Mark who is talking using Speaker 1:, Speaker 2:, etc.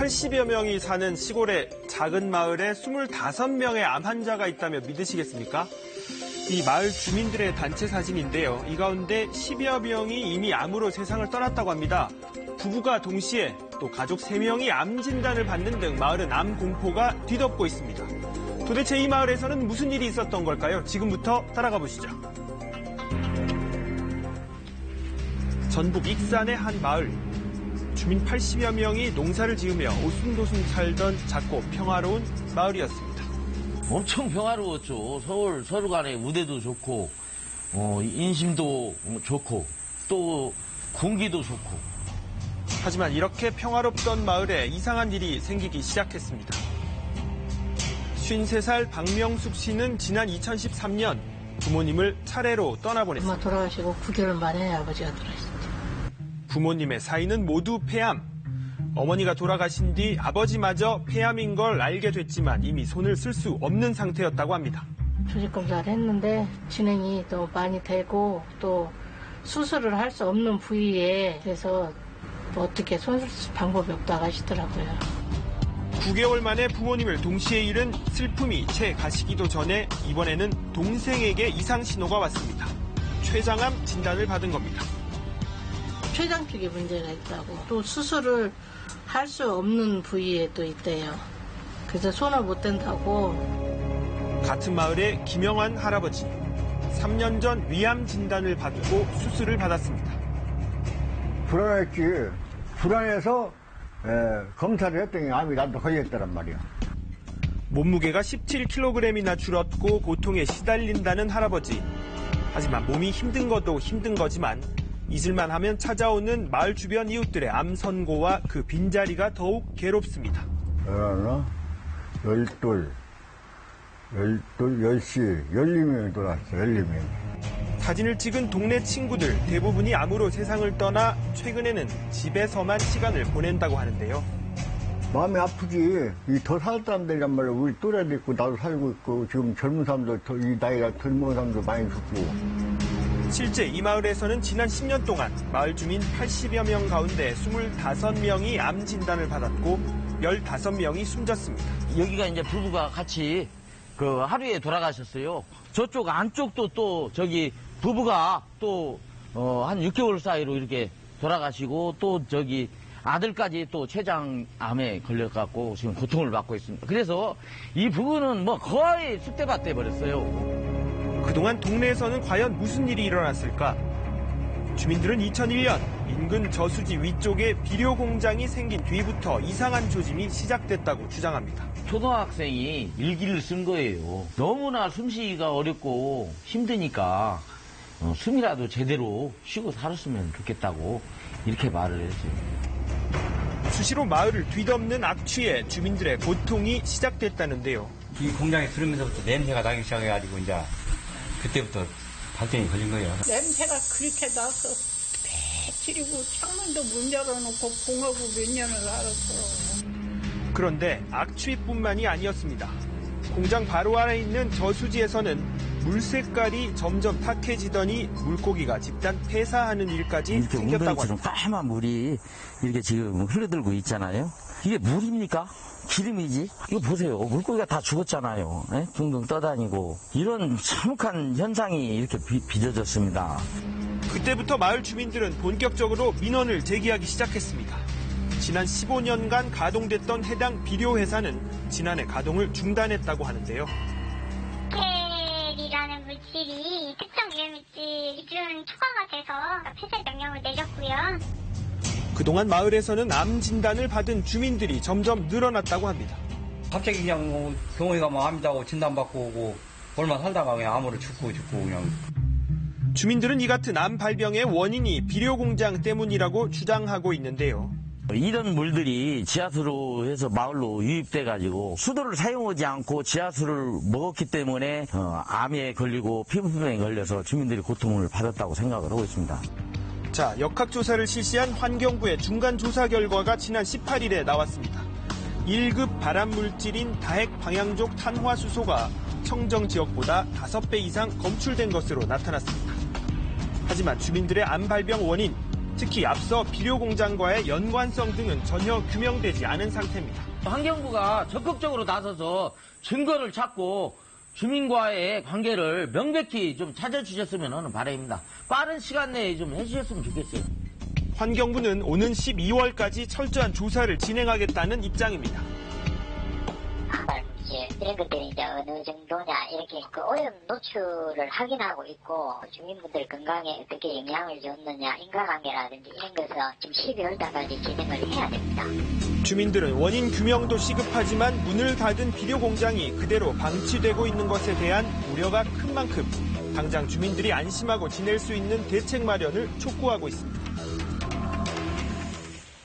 Speaker 1: 80여 명이 사는 시골의 작은 마을에 25명의 암 환자가 있다며 믿으시겠습니까? 이 마을 주민들의 단체 사진인데요. 이 가운데 10여 명이 이미 암으로 세상을 떠났다고 합니다. 부부가 동시에 또 가족 3명이 암 진단을 받는 등 마을은 암 공포가 뒤덮고 있습니다. 도대체 이 마을에서는 무슨 일이 있었던 걸까요? 지금부터 따라가 보시죠. 전북 익산의 한 마을. 주민 80여 명이 농사를 지으며 오순도순 살던 작고 평화로운 마을이었습니다.
Speaker 2: 엄청 평화로웠죠. 서로 간에 우대도 좋고 인심도 좋고 또 공기도 좋고.
Speaker 1: 하지만 이렇게 평화롭던 마을에 이상한 일이 생기기 시작했습니다. 53살 박명숙 씨는 지난 2013년 부모님을 차례로 떠나보냈습니다.
Speaker 3: 엄마 돌아가시고 9개월 만에 아버지가 돌아가셨죠.
Speaker 1: 부모님의 사이는 모두 폐암. 어머니가 돌아가신 뒤 아버지마저 폐암인 걸 알게 됐지만 이미 손을 쓸 수 없는 상태였다고 합니다.
Speaker 3: 조직검사를 했는데 진행이 또 많이 되고 또 수술을 할 수 없는 부위에 그래서 어떻게 손 쓸 방법이 없다고 하시더라고요.
Speaker 1: 9개월 만에 부모님을 동시에 잃은 슬픔이 채 가시기도 전에 이번에는 동생에게 이상 신호가 왔습니다. 췌장암 진단을 받은 겁니다.
Speaker 3: 췌장 쪽에 문제가 있다고. 또 수술을 할 수 없는 부위에 또 있대요. 그래서 손을 못 댄다고.
Speaker 1: 같은 마을의 김영환 할아버지. 3년 전 위암 진단을 받고 수술을 받았습니다.
Speaker 4: 불안했지. 불안해서 검사를 했더니 암이 나도 걸렸더란 말이야.
Speaker 1: 몸무게가 17kg이나 줄었고 고통에 시달린다는 할아버지. 하지만 몸이 힘든 것도 힘든 거지만 잊을만 하면 찾아오는 마을 주변 이웃들의 암 선고와 그 빈자리가 더욱 괴롭습니다.
Speaker 4: 12, 10시, 12명이 돌아왔어, 12명이.
Speaker 1: 사진을 찍은 동네 친구들 대부분이 암으로 세상을 떠나 최근에는 집에서만 시간을 보낸다고 하는데요.
Speaker 4: 마음이 아프지. 더 살 사람들이란 말이야. 우리 또래도 있고 나도 살고 있고 지금 젊은 사람들, 이 나이가 젊은 사람들 많이 죽고.
Speaker 1: 실제 이 마을에서는 지난 10년 동안 마을 주민 80여 명 가운데 25명이 암 진단을 받았고 15명이 숨졌습니다.
Speaker 2: 여기가 이제 부부가 같이 하루에 돌아가셨어요. 저쪽 안쪽도 또 저기 부부가 또 한 6개월 사이로 이렇게 돌아가시고 또 저기 아들까지 또 췌장암에 걸려갖고 지금 고통을 받고 있습니다. 그래서 이 부부는 뭐 거의 쑥대밭 돼버렸어요.
Speaker 1: 그동안 동네에서는 과연 무슨 일이 일어났을까? 주민들은 2001년 인근 저수지 위쪽에 비료 공장이 생긴 뒤부터 이상한 조짐이 시작됐다고 주장합니다.
Speaker 2: 초등학생이 일기를 쓴 거예요. 너무나 숨쉬기가 어렵고 힘드니까 숨이라도 제대로 쉬고 살았으면 좋겠다고 이렇게 말을 했어요.
Speaker 1: 수시로 마을을 뒤덮는 악취에 주민들의 고통이 시작됐다는데요.
Speaker 5: 이 공장에 들으면서부터 냄새가 나기 시작해가지고 이제 그때부터 발병이 걸린 거예요.
Speaker 6: 냄새가 그렇게 나서 배치리고 창문도 문 열어놓고 공하고 몇 년을 살았어.
Speaker 1: 그런데 악취뿐만이 아니었습니다. 공장 바로 아래 있는 저수지에서는 물 색깔이 점점 탁해지더니 물고기가 집단 폐사하는 일까지
Speaker 2: 이렇게
Speaker 1: 생겼다고
Speaker 2: 웅덩이처럼
Speaker 1: 합니다.
Speaker 2: 까만 물이 이렇게 지금 흘러들고 있잖아요. 이게 물입니까? 기름이지? 이거 보세요. 물고기가 다 죽었잖아요. 네? 둥둥 떠다니고. 이런 참혹한 현상이 이렇게 빚어졌습니다.
Speaker 1: 그때부터 마을 주민들은 본격적으로 민원을 제기하기 시작했습니다. 지난 15년간 가동됐던 해당 비료 회사는 지난해 가동을 중단했다고 하는데요.
Speaker 7: 니켈이라는 물질이 특정 유해물질 기준 초과가 돼서 폐쇄 명령을 내렸고요.
Speaker 1: 그동안 마을에서는 암 진단을 받은 주민들이 점점 늘어났다고 합니다.
Speaker 5: 갑자기 그냥 병원에 가면 암이라고 진단받고 오고 얼마 살다가 그냥 암으로 죽고 그냥.
Speaker 1: 주민들은 이 같은 암 발병의 원인이 비료 공장 때문이라고 주장하고 있는데요.
Speaker 2: 이런 물들이 지하수로 해서 마을로 유입돼가지고 수도를 사용하지 않고 지하수를 먹었기 때문에 암에 걸리고 피부병에 걸려서 주민들이 고통을 받았다고 생각을 하고 있습니다.
Speaker 1: 자, 역학조사를 실시한 환경부의 중간조사 결과가 지난 18일에 나왔습니다. 1급 발암물질인 다핵 방향족 탄화수소가 청정 지역보다 5배 이상 검출된 것으로 나타났습니다. 하지만 주민들의 암 발병 원인, 특히 앞서 비료 공장과의 연관성 등은 전혀 규명되지 않은 상태입니다.
Speaker 2: 환경부가 적극적으로 나서서 증거를 찾고 주민과의 관계를 명백히 좀 찾아주셨으면 하는 바람입니다. 빠른 시간 내에 좀 해주셨으면 좋겠어요.
Speaker 1: 환경부는 오는 12월까지 철저한 조사를 진행하겠다는 입장입니다.
Speaker 8: 이런 것들이 이제 어느 정도냐 이렇게 그 오염 노출을 확인하고 있고 주민분들 건강에 어떻게 영향을 줬느냐 인과관계라든지 이런 것은 지금 12월 달까지 진행을 해야 됩니다.
Speaker 1: 주민들은 원인 규명도 시급하지만 문을 닫은 비료 공장이 그대로 방치되고 있는 것에 대한 우려가 큰 만큼 당장 주민들이 안심하고 지낼 수 있는 대책 마련을 촉구하고 있습니다.